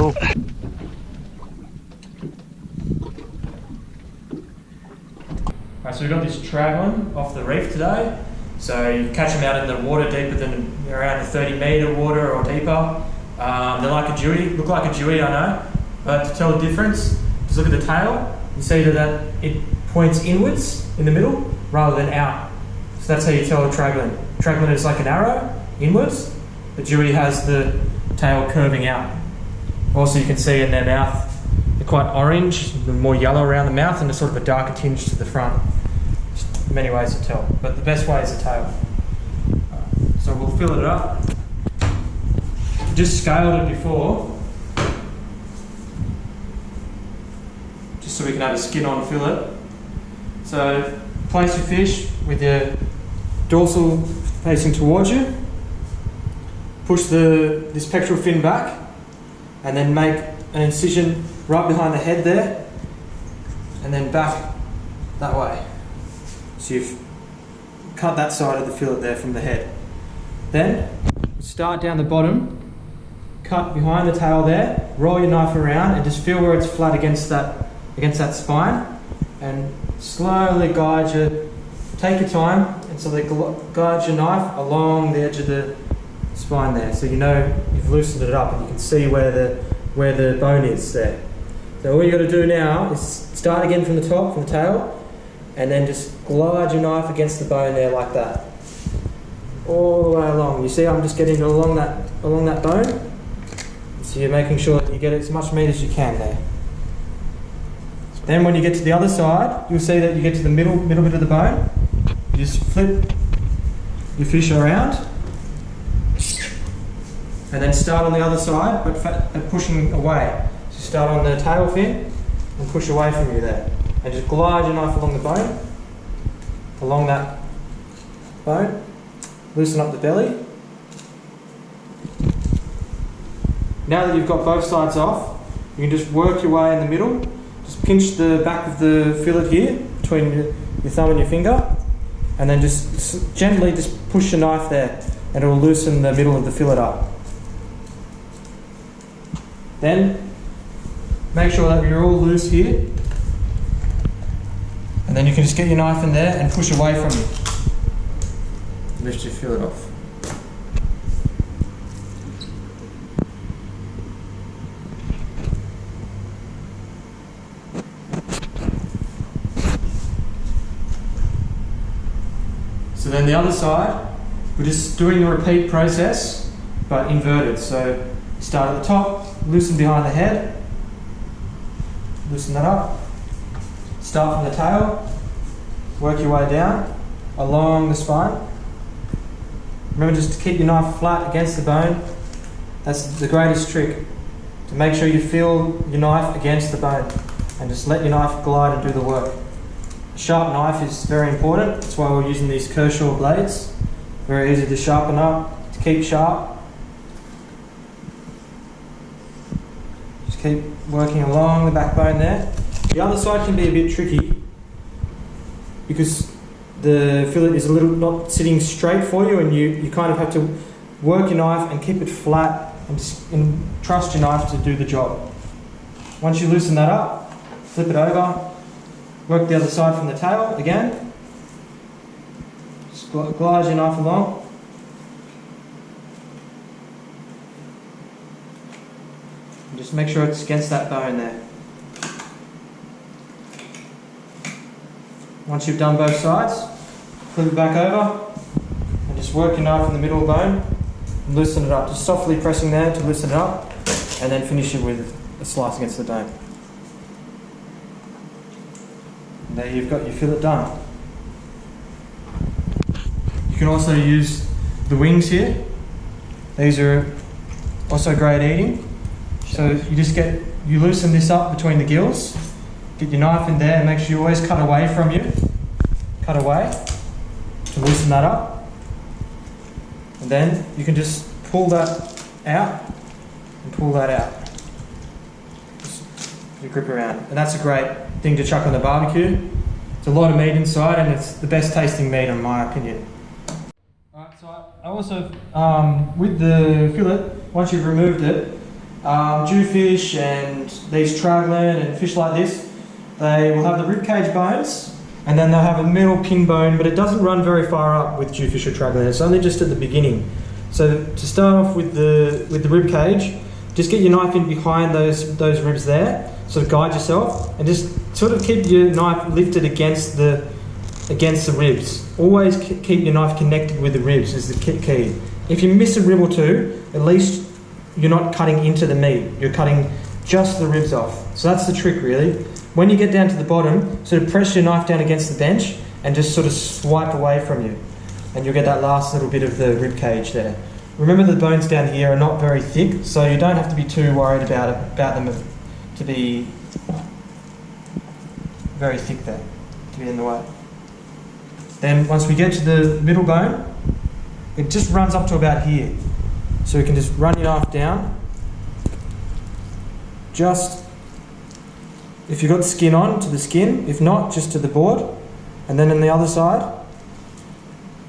Cool. Alright, so we've got this trag on off the reef today. So you catch them out in the water deeper than around the 30-metre water or deeper. They're like a Jewie, look like a Jewie, I know. But to tell the difference, just look at the tail. You see that it points inwards in the middle rather than out. So that's how you tell a tragline. Tragline is like an arrow inwards. The Jewie has the tail curving out. Also, you can see in their mouth, they're quite orange, more yellow around the mouth, and there's sort of a darker tinge to the front. Just many ways to tell, but the best way is the tail. So we'll fill it up. Just scaled it before, just so we can have a skin-on fillet. So place your fish with your dorsal facing towards you. Push this pectoral fin back, and then make an incision right behind the head there, and then back that way. So you've cut that side of the fillet there from the head. Then start down the bottom, cut behind the tail there, roll your knife around, and just feel where it's flat against that spine, and slowly guide take your time, and so guide your knife along the edge of the spine there, so you know you've loosened it up and you can see where the bone is there. So all you got to do now is start again from the top, from the tail, and then just glide your knife against the bone there like that, all the way along. You see, I'm just getting along that bone. So you're making sure that you get as much meat as you can there. Then when you get to the other side, you'll see that you get to the middle bit of the bone. You just flip your fish around, and then start on the other side, but pushing away. So start on the tail fin and push away from you there. And just glide your knife along the bone, along that bone. Loosen up the belly. Now that you've got both sides off, you can just work your way in the middle. Just pinch the back of the fillet here, between your thumb and your finger, and then just gently just push your knife there, and it will loosen the middle of the fillet up. Then make sure that you're all loose here, and then you can just get your knife in there and push away from you. Lift your fillet off. So then the other side, we're just doing the repeat process, but inverted. So start at the top, loosen behind the head, loosen that up, start from the tail, work your way down, along the spine. Remember just to keep your knife flat against the bone. That's the greatest trick, to make sure you feel your knife against the bone, and just let your knife glide and do the work. A sharp knife is very important, that's why we're using these Kershaw blades. Very easy to sharpen up, to keep sharp. Just keep working along the backbone there. The other side can be a bit tricky because the fillet is a little not sitting straight for you, and you kind of have to work your knife and keep it flat and trust your knife to do the job. Once you loosen that up, flip it over, work the other side from the tail again, just glide your knife along. And just make sure it's against that bone there. Once you've done both sides, flip it back over and just work your knife in the middle bone and loosen it up. Just softly pressing there to loosen it up, and then finish it with a slice against the bone. And there you've got your fillet done. You can also use the wings here. These are also great eating. So you loosen this up between the gills. Get your knife in there and make sure you always cut away from you. Cut away to loosen that up. And then you can just pull that out and pull that out. Just you grip around. And that's a great thing to chuck on the barbecue. It's a lot of meat inside, and it's the best tasting meat in my opinion. Alright, so I also, with the fillet, once you've removed it, Jewfish and these Tragland and fish like this, they will have the ribcage bones, and then they'll have a middle pin bone, but it doesn't run very far up with Jewfish or Tragland. It's only just at the beginning. So to start off with the rib cage, just get your knife in behind those ribs there, sort of guide yourself, and just sort of keep your knife lifted against the ribs. Always keep your knife connected with the ribs is the key. If you miss a rib or two, at least you're not cutting into the meat, you're cutting just the ribs off. So that's the trick really. When you get down to the bottom, sort of press your knife down against the bench and just sort of swipe away from you, and you'll get that last little bit of the rib cage there. Remember the bones down here are not very thick, so you don't have to be too worried about them to be very thick there, to be in the way. Then once we get to the middle bone, it just runs up to about here. So we can just run your knife down, just, if you've got skin on, to the skin, if not, just to the board. And then on the other side,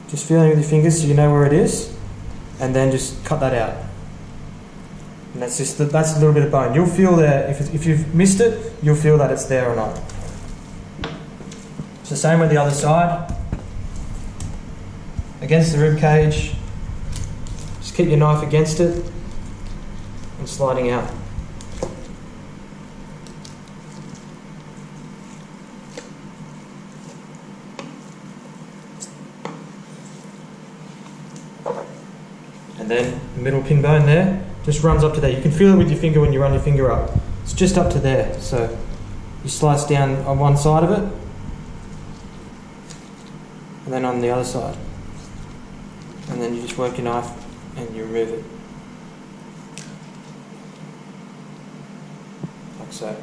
just feeling with your fingers so you know where it is, and then just cut that out. And that's a little bit of bone. You'll feel there, if you've missed it, you'll feel that it's there or not. So same with the other side. Against the rib cage, just keep your knife against it and sliding out. And then the middle pin bone there just runs up to there. You can feel it with your finger when you run your finger up. It's just up to there. So you slice down on one side of it and then on the other side. And then you just work your knife and you remove it. Like so.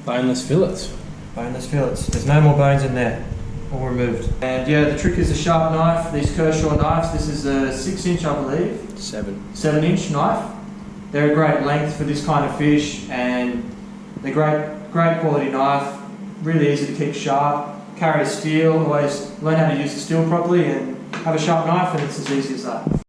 Boneless fillets. Boneless fillets. There's no more bones in there. All removed. And yeah, the trick is a sharp knife. These Kershaw knives, this is a 6-inch, I believe. 7-inch knife. They're a great length for this kind of fish, and they're great quality knife. Really easy to keep sharp. Carry a steel. Always learn how to use the steel properly and have a sharp knife, and it's as easy as that.